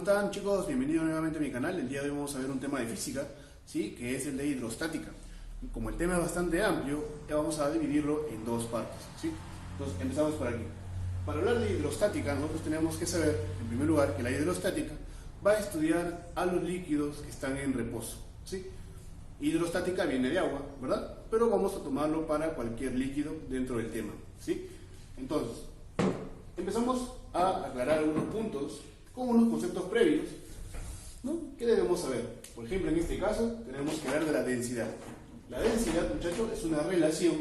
¿Cómo están, chicos? Bienvenidos nuevamente a mi canal. El día de hoy vamos a ver un tema de física, ¿sí? Que es el de hidrostática. Como el tema es bastante amplio, ya vamos a dividirlo en dos partes, ¿sí? Entonces empezamos por aquí. Para hablar de hidrostática, nosotros tenemos que saber, en primer lugar, que la hidrostática va a estudiar a los líquidos que están en reposo, ¿sí? Hidrostática viene de agua, ¿verdad? Pero vamos a tomarlo para cualquier líquido dentro del tema, ¿sí? Entonces, empezamos a aclarar algunos puntos con unos conceptos previos, ¿no? ¿Qué debemos saber? Por ejemplo, en este caso, tenemos que hablar de la densidad. La densidad, muchachos, es una relación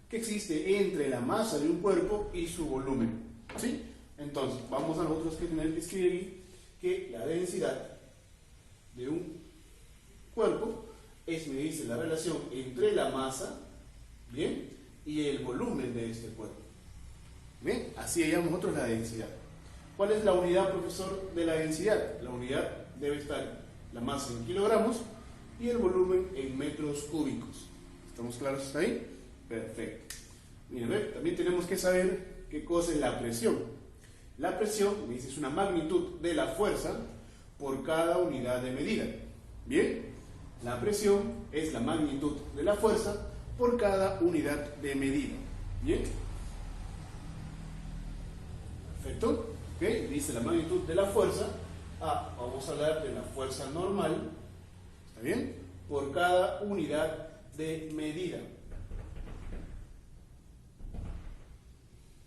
que existe entre la masa de un cuerpo y su volumen, ¿sí? Entonces, vamos a nosotros que tener que escribir que la densidad de un cuerpo es medirse la relación entre la masa, ¿bien? Y el volumen de este cuerpo. ¿Bien? Así llamamos nosotros la densidad. ¿Cuál es la unidad, profesor, de la densidad? La unidad debe estar la masa en kilogramos y el volumen en metros cúbicos. ¿Estamos claros hasta ahí? Perfecto. Miren, también tenemos que saber qué cosa es la presión. La presión, me dice, es una magnitud de la fuerza por cada unidad de medida. ¿Bien? La presión es la magnitud de la fuerza por cada unidad de medida. ¿Bien? Perfecto. ¿Okay? Dice la magnitud de la fuerza. Vamos a hablar de la fuerza normal. ¿Está bien? Por cada unidad de medida.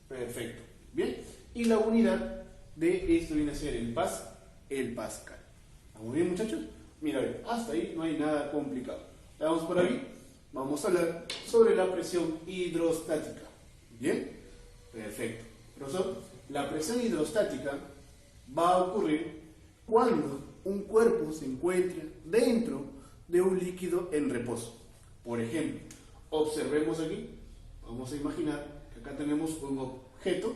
Perfecto. Bien. Y la unidad de esto viene a ser el pascal. ¿Estamos bien, muchachos? Mira, hasta ahí no hay nada complicado. Vamos por ahí. Vamos a hablar sobre la presión hidrostática. ¿Bien? Perfecto. Profesor, la presión hidrostática va a ocurrir cuando un cuerpo se encuentra dentro de un líquido en reposo. Por ejemplo, observemos aquí, vamos a imaginar que acá tenemos un objeto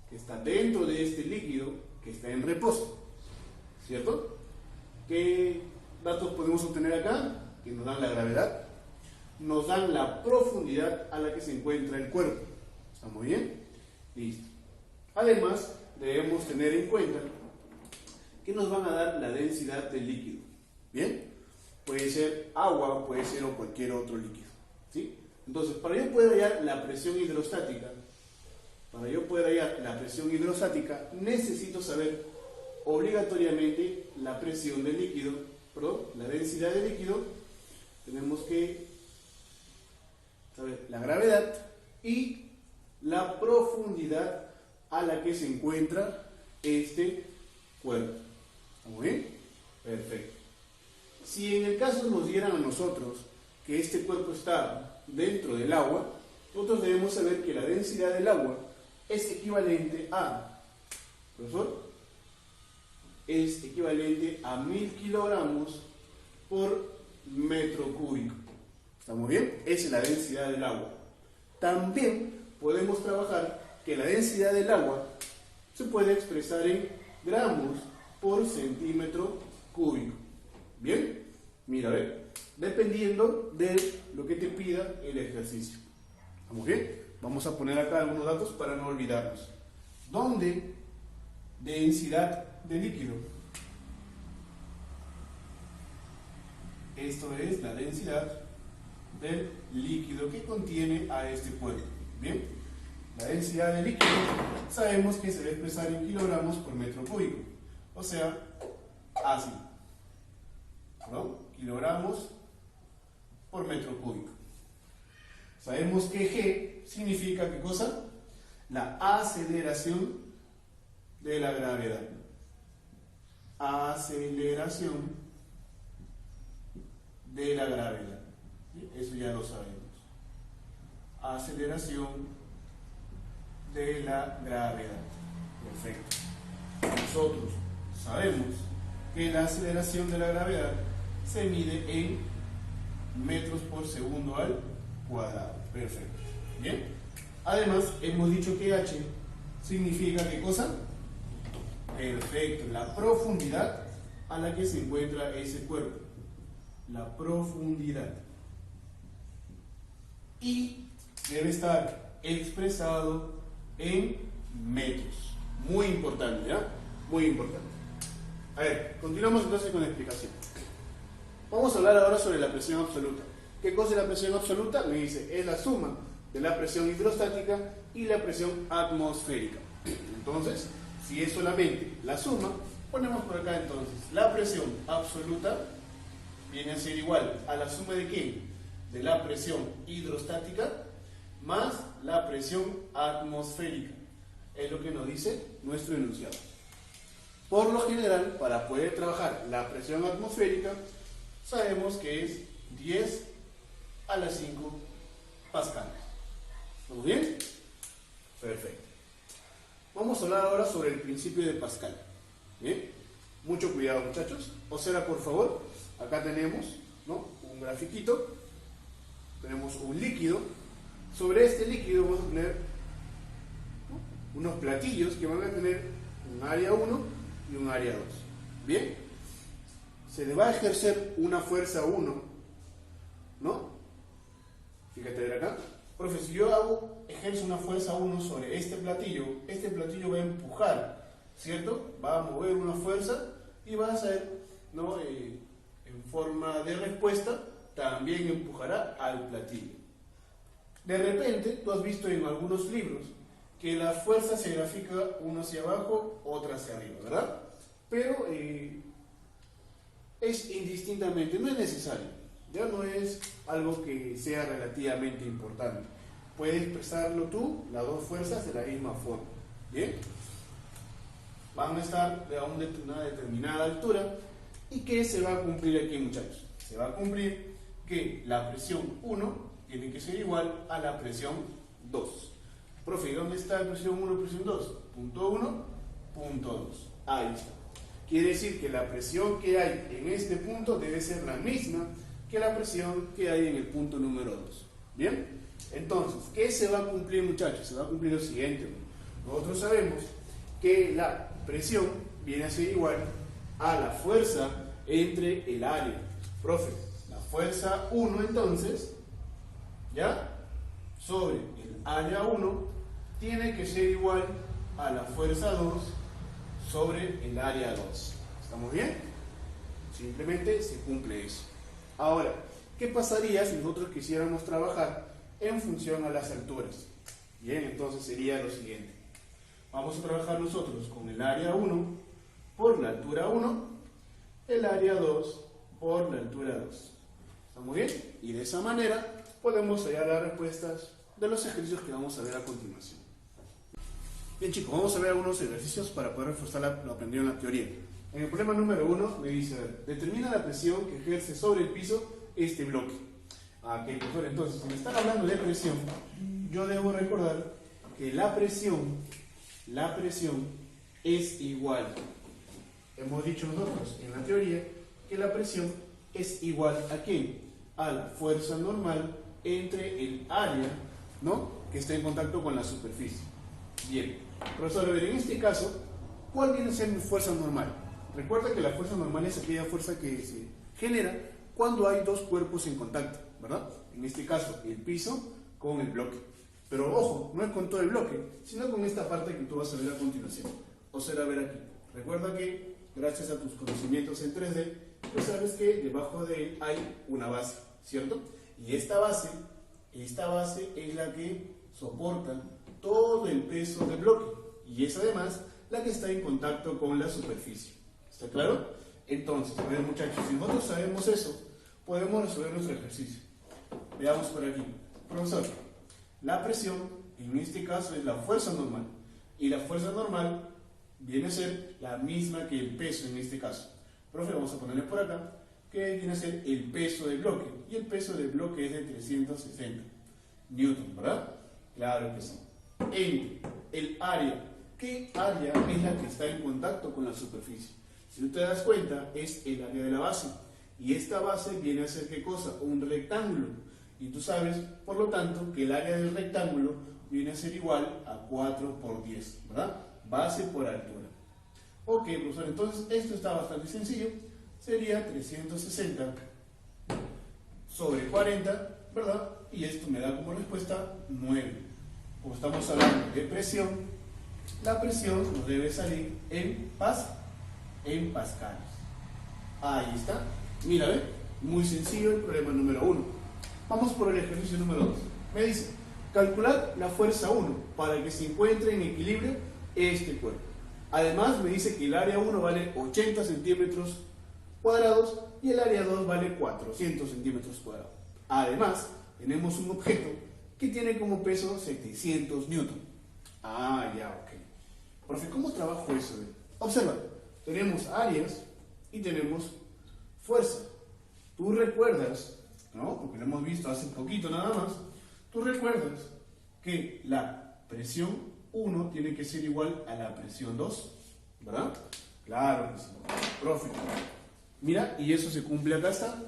que está dentro de este líquido que está en reposo, ¿cierto? ¿Qué datos podemos obtener acá? Que nos dan la gravedad, nos dan la profundidad a la que se encuentra el cuerpo. ¿Estamos bien? Listo. Además, debemos tener en cuenta que nos van a dar la densidad del líquido. ¿Bien? Puede ser agua, puede ser o cualquier otro líquido. ¿Sí? Entonces, para yo poder hallar la presión hidrostática, necesito saber obligatoriamente la presión del líquido, la densidad del líquido. Tenemos que saber la gravedad y la profundidad a la que se encuentra este cuerpo. ¿Estamos bien? Perfecto. Si en el caso nos dieran a nosotros que este cuerpo está dentro del agua, nosotros debemos saber que la densidad del agua es equivalente a, profesor, es equivalente a 1000 kilogramos por metro cúbico. ¿Estamos bien? Esa es la densidad del agua. También podemos trabajar que la densidad del agua se puede expresar en gramos por centímetro cúbico. ¿Bien? Mira, a ver, dependiendo de lo que te pida el ejercicio. ¿Estamos bien? Vamos a poner acá algunos datos para no olvidarnos. ¿Dónde densidad de líquido? Esto es la densidad del líquido que contiene a este cuerpo. ¿Bien? La densidad del líquido sabemos que se debe expresar en kilogramos por metro cúbico. O sea, así. Kilogramos por metro cúbico. Sabemos que G significa, ¿qué cosa? La aceleración de la gravedad. Aceleración de la gravedad. Eso ya lo sabemos. Aceleración de la gravedad. Perfecto. Nosotros sabemos que la aceleración de la gravedad se mide en metros por segundo al cuadrado. Perfecto. Bien. Además, hemos dicho que H significa ¿qué cosa? Perfecto. La profundidad a la que se encuentra ese cuerpo. La profundidad. Y debe estar expresado en metros. Muy importante, ¿ya? Muy importante. A ver, continuamos entonces con la explicación. Vamos a hablar ahora sobre la presión absoluta. ¿Qué cosa es la presión absoluta? Me dice, es la suma de la presión hidrostática y la presión atmosférica. Entonces, si es solamente la suma, ponemos por acá entonces, la presión absoluta viene a ser igual a la suma de ¿qué? De la presión hidrostática más la presión atmosférica. Es lo que nos dice nuestro enunciado. Por lo general, para poder trabajar la presión atmosférica, sabemos que es 10 a la 5 pascales. ¿Estamos bien? Perfecto. Vamos a hablar ahora sobre el principio de Pascal. Bien, mucho cuidado, muchachos. Observa, por favor, acá tenemos, ¿no?, un grafiquito, tenemos un líquido. Sobre este líquido vamos a tener, ¿no?, unos platillos que van a tener un área 1 y un área 2. Bien, se le va a ejercer una fuerza 1, ¿no? Fíjate ver acá. Profe, si yo ejerzo una fuerza 1 sobre este platillo va a empujar, ¿cierto? Va a mover una fuerza y va a hacer, ¿no?, en forma de respuesta, también empujará al platillo. De repente, tú has visto en algunos libros que la fuerza se grafica una hacia abajo, otra hacia arriba, ¿verdad? Pero es indistintamente, no es necesario. Ya no es algo que sea relativamente importante. Puedes expresarlo tú, las dos fuerzas, de la misma forma. ¿Bien? Van a estar a una determinada altura. ¿Y qué se va a cumplir aquí, muchachos? Se va a cumplir que la presión 1 tiene que ser igual a la presión 2. Profe, ¿dónde está la presión 1 y presión 2? Punto 1, punto 2. Ahí está. Quiere decir que la presión que hay en este punto debe ser la misma que la presión que hay en el punto número 2. ¿Bien? Entonces, ¿qué se va a cumplir, muchachos? Se va a cumplir lo siguiente. Nosotros sabemos que la presión viene a ser igual a la fuerza entre el área. Profe, la fuerza 1 entonces, ¿ya?, sobre el área 1 tiene que ser igual a la fuerza 2 sobre el área 2. ¿Estamos bien? Simplemente se cumple eso. Ahora, ¿qué pasaría si nosotros quisiéramos trabajar en función a las alturas? Bien, entonces sería lo siguiente. Vamos a trabajar nosotros con el área 1 por la altura 1, el área 2 por la altura 2. ¿Estamos bien? Y de esa manera podemos hallar las respuestas de los ejercicios que vamos a ver a continuación. Bien, chicos, vamos a ver algunos ejercicios para poder reforzar lo aprendido en la teoría. En el problema número 1 me dice, determina la presión que ejerce sobre el piso este bloque. Ok, profesor, entonces, si me están hablando de presión, yo debo recordar que la presión es igual. Hemos dicho nosotros en la teoría que la presión es igual ¿a qué? A la fuerza normal entre el área, ¿no?, que está en contacto con la superficie. Bien, profesor, a ver, en este caso, ¿cuál viene a ser mi fuerza normal? Recuerda que la fuerza normal es aquella fuerza que se genera cuando hay dos cuerpos en contacto, ¿verdad? En este caso, el piso con el bloque. Pero ojo, no es con todo el bloque, sino con esta parte que tú vas a ver a continuación. Observa ver aquí. Recuerda que, gracias a tus conocimientos en 3D, pues sabes que debajo de él hay una base, ¿cierto? Y esta base es la que soporta todo el peso del bloque. Y es además la que está en contacto con la superficie. ¿Está claro? Entonces, a ver, muchachos, si nosotros sabemos eso, podemos resolver nuestro ejercicio. Veamos por aquí. Profesor, la presión, en este caso, es la fuerza normal. Y la fuerza normal viene a ser la misma que el peso en este caso. Profe, vamos a ponerle por acá que viene a ser el peso del bloque. Y el peso del bloque es de 360 newton, ¿verdad? Claro que sí. Entre el área. ¿Qué área es la que está en contacto con la superficie? Si tú te das cuenta, es el área de la base. Y esta base viene a ser ¿qué cosa? Un rectángulo. Y tú sabes, por lo tanto, que el área del rectángulo viene a ser igual a 4 por 10, ¿verdad? Base por altura. Ok, profesor, entonces esto está bastante sencillo. Sería 360 sobre 40, ¿verdad? Y esto me da como respuesta 9. Como estamos hablando de presión, la presión nos debe salir en en pascales. Ahí está. Mira, ¿ve? Muy sencillo el problema número 1. Vamos por el ejercicio número 2. Me dice, calcular la fuerza 1 para que se encuentre en equilibrio este cuerpo. Además me dice que el área 1 vale 80 centímetros cuadrados y el área 2 vale 400 centímetros cuadrados. Además, tenemos un objeto que tiene como peso 700 newton. Ah, ya, ok. Profe, ¿cómo trabajo eso? Observa, tenemos áreas y tenemos fuerza. Tú recuerdas, ¿no? Porque lo hemos visto hace poquito nada más. Tú recuerdas que la presión 1 tiene que ser igual a la presión 2, ¿verdad? Claro que sí. Profe, mira, y eso se cumple acá está.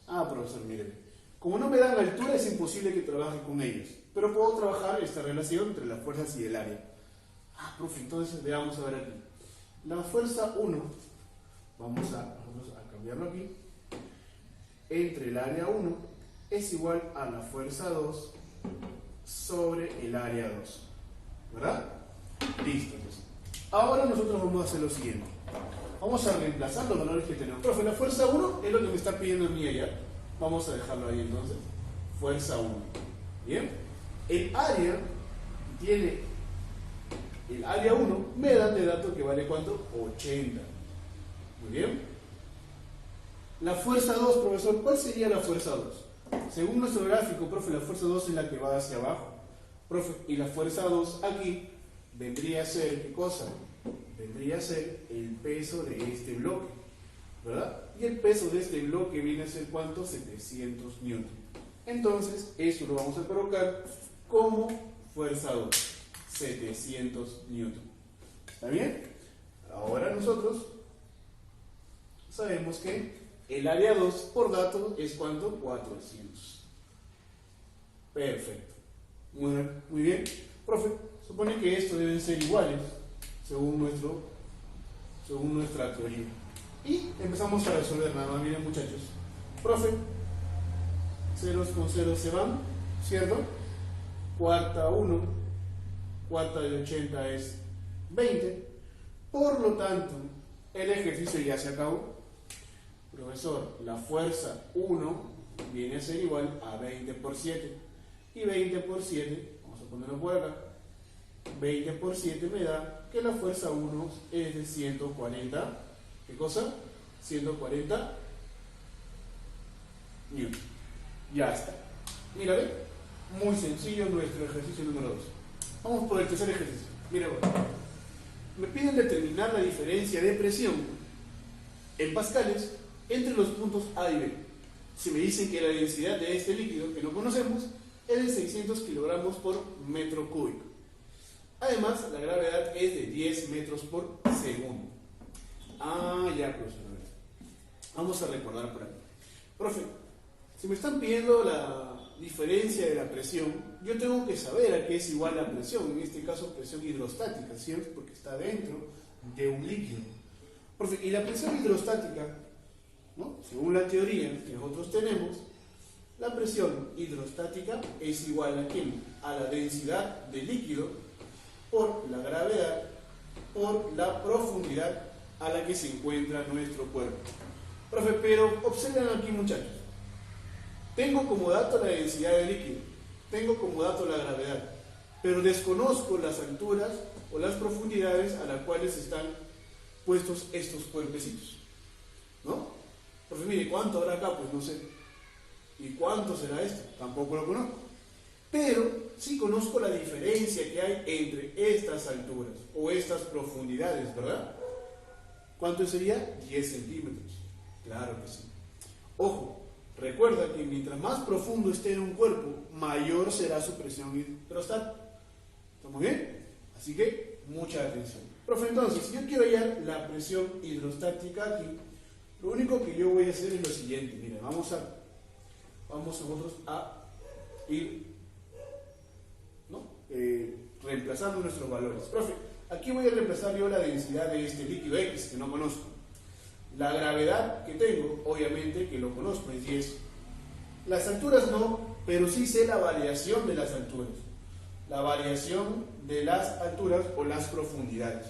Ah, profesor, mire. Como no me dan altura, es imposible que trabaje con ellos. Pero puedo trabajar esta relación entre las fuerzas y el área. Ah, profe, entonces veamos a ver aquí. La fuerza 1, vamos a cambiarlo aquí, entre el área 1 es igual a la fuerza 2 sobre el área 2. ¿Verdad? Listo. Pues. Ahora nosotros vamos a hacer lo siguiente. Vamos a reemplazar los valores que tenemos. Profe, la fuerza 1 es lo que me está pidiendo a mí allá. Vamos a dejarlo ahí entonces. Fuerza 1. Bien. El área tiene... El área 1 me da de dato que vale ¿cuánto? 80. Muy bien. La fuerza 2, profesor, ¿cuál sería la fuerza 2? Según nuestro gráfico, profe, la fuerza 2 es la que va hacia abajo. Profe, y la fuerza 2 aquí vendría a ser, ¿qué cosa? Vendría a ser el peso de este bloque, ¿verdad? Y el peso de este bloque viene a ser ¿cuánto? 700 newton. Entonces, esto lo vamos a colocar como fuerza 2, 700 newton. ¿Está bien? Ahora nosotros sabemos que el área 2 por dato es ¿cuánto? 400. Perfecto. Muy bien. Profe, supone que estos deben ser iguales según nuestra teoría. Y empezamos a resolver nada más. Miren, muchachos. Profe, ceros con ceros se van, ¿cierto? Cuarta 1, cuarta de 80 es 20. Por lo tanto, el ejercicio ya se acabó. Profesor, la fuerza 1 viene a ser igual a 20 por 7. Y 20 por 7, vamos a ponerlo por acá, 20 por 7 me da que la fuerza 1 es de 140, ¿qué cosa? 140 newton. Ya está. Mira, ¿ve? Muy sencillo nuestro ejercicio número 2. Vamos por el tercer ejercicio. Mira, me piden determinar la diferencia de presión en pascales entre los puntos A y B. Si me dicen que la densidad de este líquido, que no conocemos, es de 600 kilogramos por metro cúbico. Además, la gravedad es de 10 metros por segundo. Ah, ya, profesor. Vamos a recordar por aquí. Profe, si me están pidiendo la diferencia de la presión, yo tengo que saber a qué es igual la presión, en este caso presión hidrostática, ¿cierto? Porque está dentro de un líquido. Profe, y la presión hidrostática, ¿no? Según la teoría que nosotros tenemos, la presión hidrostática es igual a ¿quién? A la densidad del líquido por la gravedad por la profundidad a la que se encuentra nuestro cuerpo. Profe, pero observen aquí, muchachos. Tengo como dato la densidad del líquido, tengo como dato la gravedad, pero desconozco las alturas o las profundidades a las cuales están puestos estos cuerpecitos, ¿no? Profe, mire, ¿cuánto habrá acá? Pues no sé. ¿Y cuánto será esto? Tampoco lo conozco. Pero sí conozco la diferencia que hay entre estas alturas o estas profundidades, ¿verdad? ¿Cuánto sería? 10 centímetros. Claro que sí. Ojo, recuerda que mientras más profundo esté en un cuerpo, mayor será su presión hidrostática. ¿Estamos bien? Así que, mucha atención. Profe, entonces, si yo quiero hallar la presión hidrostática aquí, lo único que yo voy a hacer es lo siguiente. Miren, vamos nosotros a ir, ¿no? Reemplazando nuestros valores. Profe, aquí voy a reemplazar yo la densidad de este líquido X, que no conozco. La gravedad que tengo, obviamente que lo conozco, es 10. Las alturas no, pero sí sé la variación de las alturas. La variación de las alturas o las profundidades.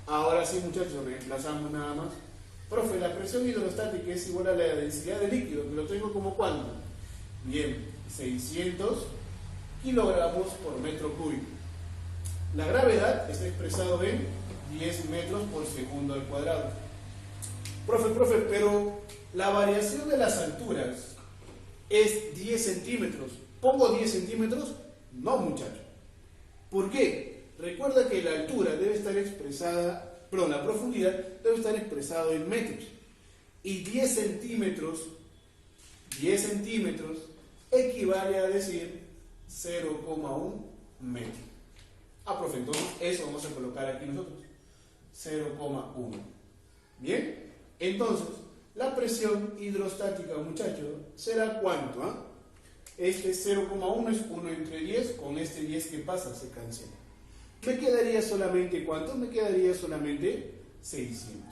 Ahora sí, muchachos, reemplazamos nada más. Profe, la presión hidrostática es igual a la densidad de líquido, que lo tengo como cuánto. Bien, 600 kilogramos por metro cúbico. La gravedad está expresado en 10 metros por segundo al cuadrado. Profe, pero la variación de las alturas es 10 centímetros. ¿Pongo 10 centímetros? No, muchacho. ¿Por qué? Recuerda que la altura debe estar expresada, perdón, la profundidad debe estar expresado en metros. Y 10 centímetros equivale a decir 0,1 metro. Profe, entonces eso vamos a colocar aquí nosotros. 0,1. Bien, entonces la presión hidrostática, muchachos, ¿será cuánto? Este 0,1 es 1 entre 10, con este 10 que pasa se cancela. Me quedaría solamente, ¿cuánto? Me quedaría solamente 600.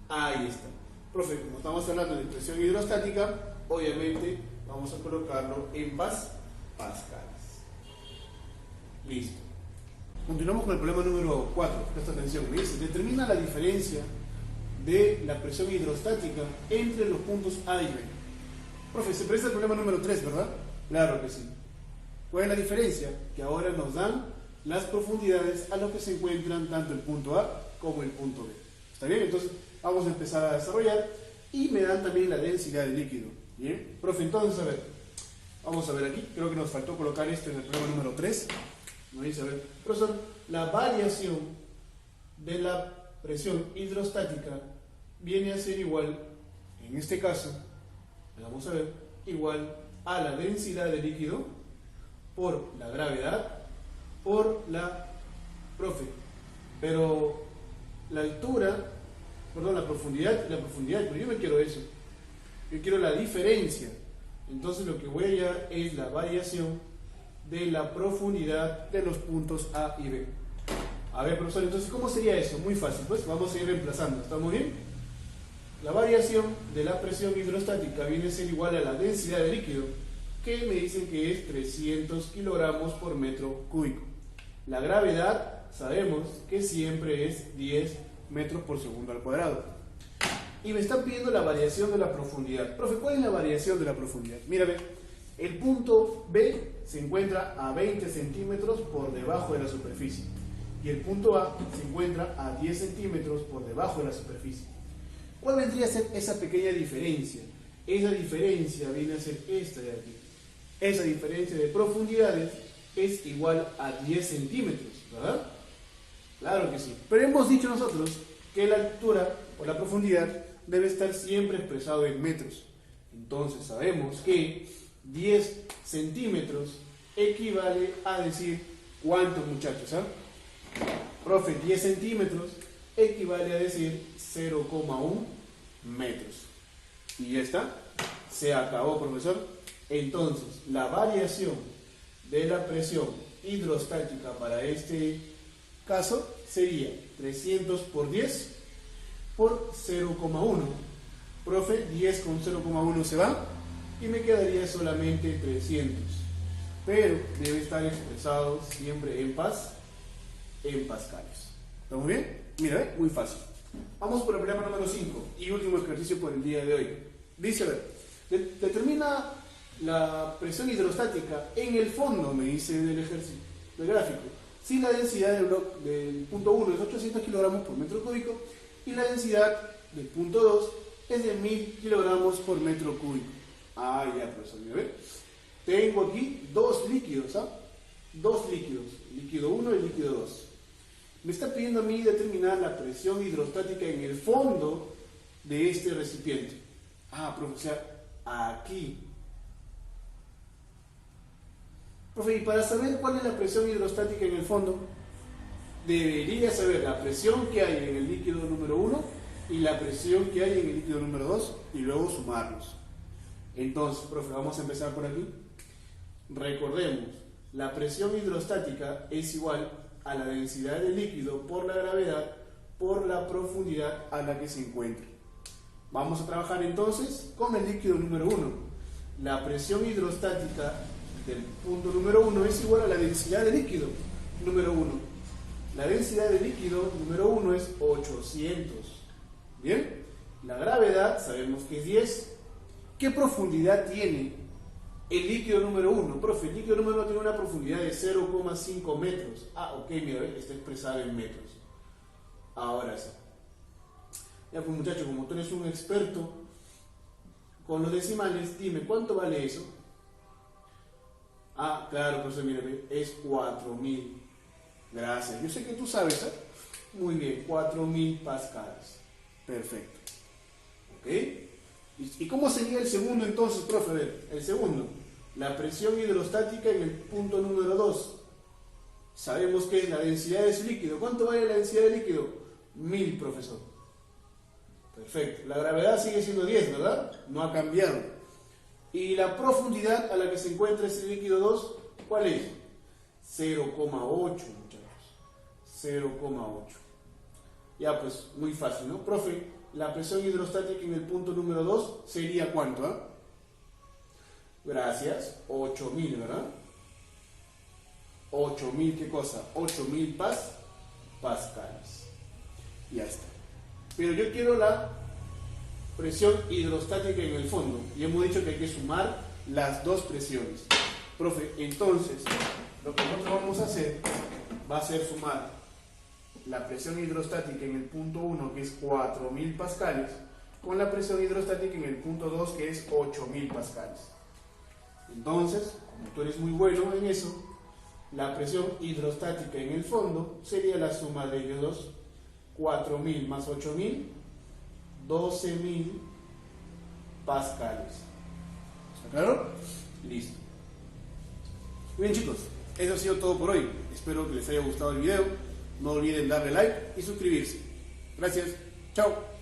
Ahí está. Profe, como estamos hablando de presión hidrostática, obviamente vamos a colocarlo en pascales. Listo. Continuamos con el problema número 4. Presta atención. Me dice, determina la diferencia de la presión hidrostática entre los puntos A y B. Profe, se presta el problema número 3, ¿verdad? Claro que sí. ¿Cuál es la diferencia? Que ahora nos dan las profundidades a las que se encuentran tanto el punto A como el punto B. ¿Está bien? Entonces vamos a empezar a desarrollar y me dan también la densidad del líquido. Bien, profe, entonces a ver, vamos a ver aquí, creo que nos faltó colocar esto en el problema número 3. Nos dice, a ver, profesor, la variación de la presión hidrostática viene a ser igual, en este caso, vamos a ver, igual a la densidad del líquido por la gravedad por la pero la altura, perdón, la profundidad, pero yo no quiero eso, yo quiero la diferencia. Entonces lo que voy a hallar es la variación de la profundidad de los puntos A y B. A ver, profesor, entonces ¿cómo sería eso? Muy fácil, pues vamos a ir reemplazando, ¿estamos bien? La variación de la presión hidrostática viene a ser igual a la densidad de líquido, que me dicen que es 300 kilogramos por metro cúbico. La gravedad sabemos que siempre es 10 metros por segundo al cuadrado. Y me están pidiendo la variación de la profundidad. Profe, ¿cuál es la variación de la profundidad? Mírame, el punto B se encuentra a 20 centímetros por debajo de la superficie. Y el punto A se encuentra a 10 centímetros por debajo de la superficie. ¿Cuál vendría a ser esa pequeña diferencia? Esa diferencia viene a ser esta de aquí. Esa diferencia de profundidades es igual a 10 centímetros, ¿verdad? Claro que sí. Pero hemos dicho nosotros que la altura o la profundidad debe estar siempre expresado en metros. Entonces sabemos que 10 centímetros equivale a decir ¿cuántos, muchachos? Profe, 10 centímetros equivale a decir 0,1 metros. Y ya está. Se acabó, profesor. Entonces, la variación de la presión hidrostática para este caso sería 300 por 10 por 0,1. Profe, 10 con 0,1 se va y me quedaría solamente 300. Pero debe estar expresado siempre en pascales. ¿Estamos bien? Mira, muy fácil. Vamos por el problema número 5 y último ejercicio por el día de hoy. Dice, a ver, determina la presión hidrostática en el fondo, me dice del ejercicio, del gráfico. Si la densidad del punto 1 es 800 kilogramos por metro cúbico y la densidad del punto 2 es de 1000 kilogramos por metro cúbico. Ya, profesor, mira, ¿ve? Tengo aquí dos líquidos, dos líquidos, líquido 1 y líquido 2. Me está pidiendo a mí determinar la presión hidrostática en el fondo de este recipiente. Profe, o sea, aquí. Profe, y para saber cuál es la presión hidrostática en el fondo, debería saber la presión que hay en el líquido número 1 y la presión que hay en el líquido número 2 y luego sumarlos. Entonces, profe, vamos a empezar por aquí. Recordemos, la presión hidrostática es igual a la densidad del líquido por la gravedad por la profundidad a la que se encuentra. Vamos a trabajar entonces con el líquido número 1. La presión hidrostática del punto número 1 es igual a la densidad del líquido número 1. La densidad del líquido número 1 es 800. ¿Bien? La gravedad sabemos que es 10. ¿Qué profundidad tiene el líquido número 1? Profe, el líquido número 1 tiene una profundidad de 0,5 metros. Ah, ok, mira, está expresado en metros. Ahora sí. Ya pues muchachos, como tú eres un experto con los decimales, dime, ¿cuánto vale eso? Ah, claro, profesor, mire, es 4000. Gracias. Yo sé que tú sabes, ¿eh? Muy bien, 4000 pascales. Perfecto. ¿Ok? ¿Y cómo sería el segundo entonces, profe? A ver, el segundo. La presión hidrostática en el punto número 2. Sabemos que es la densidad de ese líquido. ¿Cuánto vale la densidad del líquido? 1000, profesor. Perfecto. La gravedad sigue siendo 10, ¿verdad? No ha cambiado. ¿Y la profundidad a la que se encuentra ese líquido 2? ¿Cuál es? 0,8, muchachos. 0,8. Ya, pues, muy fácil, ¿no? Profe, la presión hidrostática en el punto número 2 sería ¿cuánto? ¿Eh? Gracias. 8000, ¿verdad? 8000, ¿qué cosa? 8000 pascales. Ya está. Pero yo quiero la presión hidrostática en el fondo. Y hemos dicho que hay que sumar las dos presiones. Profe, entonces, lo que nosotros vamos a hacer va a ser sumar la presión hidrostática en el punto 1, que es 4000 pascales, con la presión hidrostática en el punto 2, que es 8000 pascales. Entonces, como tú eres muy bueno en eso, la presión hidrostática en el fondo sería la suma de ellos dos. 4000 más 8000, 12000 pascales. ¿Está claro? Listo. Muy bien, chicos, eso ha sido todo por hoy. Espero que les haya gustado el video. No olviden darle like y suscribirse. Gracias. Chao.